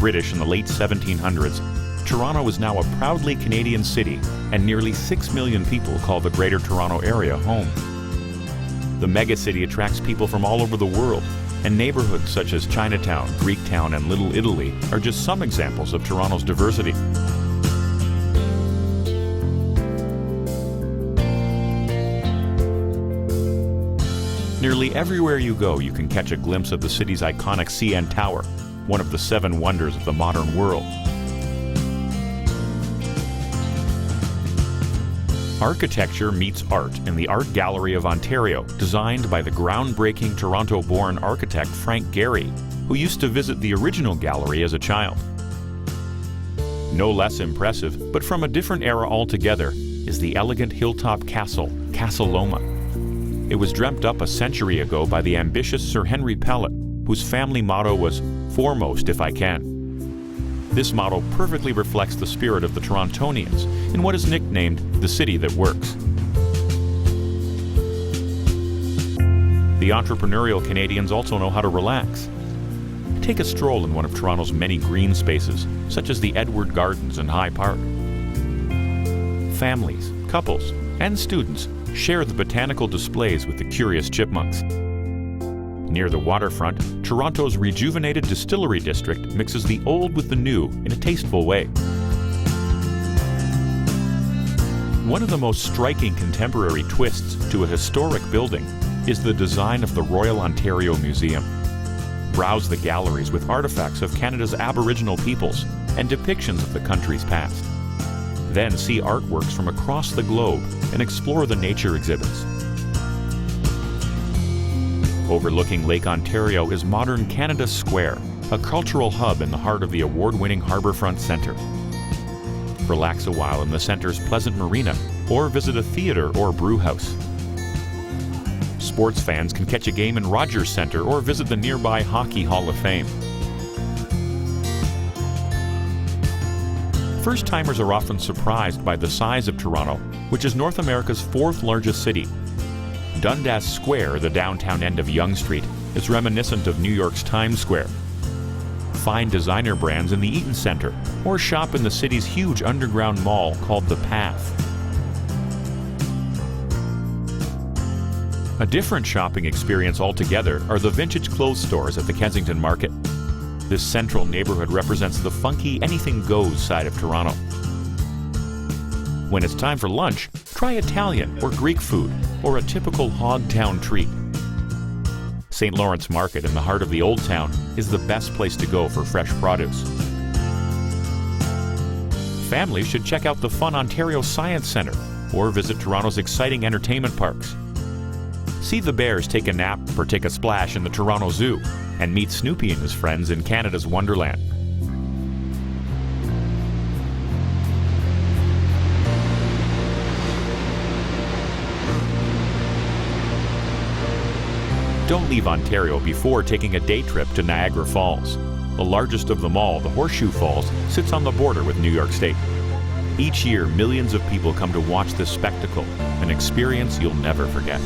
British in the late 1700s, Toronto is now a proudly Canadian city, and nearly 6 million people call the Greater Toronto Area home. The megacity attracts people from all over the world, and neighborhoods such as Chinatown, Greektown, and Little Italy are just some examples of Toronto's diversity. Nearly everywhere you go, you can catch a glimpse of the city's iconic CN Tower, one of the 7 wonders of the modern world. Architecture meets art in the Art Gallery of Ontario, designed by the groundbreaking Toronto-born architect Frank Gehry, who used to visit the original gallery as a child. No less impressive, but from a different era altogether, is the elegant hilltop castle, Castle Loma. It was dreamt up a century ago by the ambitious Sir Henry Pellet, whose family motto was, "Foremost if I can." This motto perfectly reflects the spirit of the Torontonians in what is nicknamed the city that works. The entrepreneurial Canadians also know how to relax. Take a stroll in one of Toronto's many green spaces, such as the Edward Gardens and High Park. Families, couples, and students share the botanical displays with the curious chipmunks. Near the waterfront, Toronto's rejuvenated distillery district mixes the old with the new in a tasteful way. One of the most striking contemporary twists to a historic building is the design of the Royal Ontario Museum. Browse the galleries with artifacts of Canada's Aboriginal peoples and depictions of the country's past. Then see artworks from across the globe and explore the nature exhibits. Overlooking Lake Ontario is modern Canada Square, a cultural hub in the heart of the award-winning Harbourfront Centre. Relax a while in the centre's pleasant marina, or visit a theatre or brew house. Sports fans can catch a game in Rogers Centre or visit the nearby Hockey Hall of Fame. First-timers are often surprised by the size of Toronto, which is North America's 4th largest city. Dundas Square, the downtown end of Yonge Street, is reminiscent of New York's Times Square. Find designer brands in the Eaton Centre, or shop in the city's huge underground mall called The Path. A different shopping experience altogether are the vintage clothes stores at the Kensington Market. This central neighborhood represents the funky anything-goes side of Toronto. When it's time for lunch, try Italian or Greek food, or a typical Hogtown treat. St. Lawrence Market in the heart of the Old Town is the best place to go for fresh produce. Families should check out the fun Ontario Science Centre, or visit Toronto's exciting entertainment parks. See the bears take a nap or take a splash in the Toronto Zoo, and meet Snoopy and his friends in Canada's Wonderland. Don't leave Ontario before taking a day trip to Niagara Falls. The largest of them all, the Horseshoe Falls, sits on the border with New York State. Each year, millions of people come to watch this spectacle, an experience you'll never forget.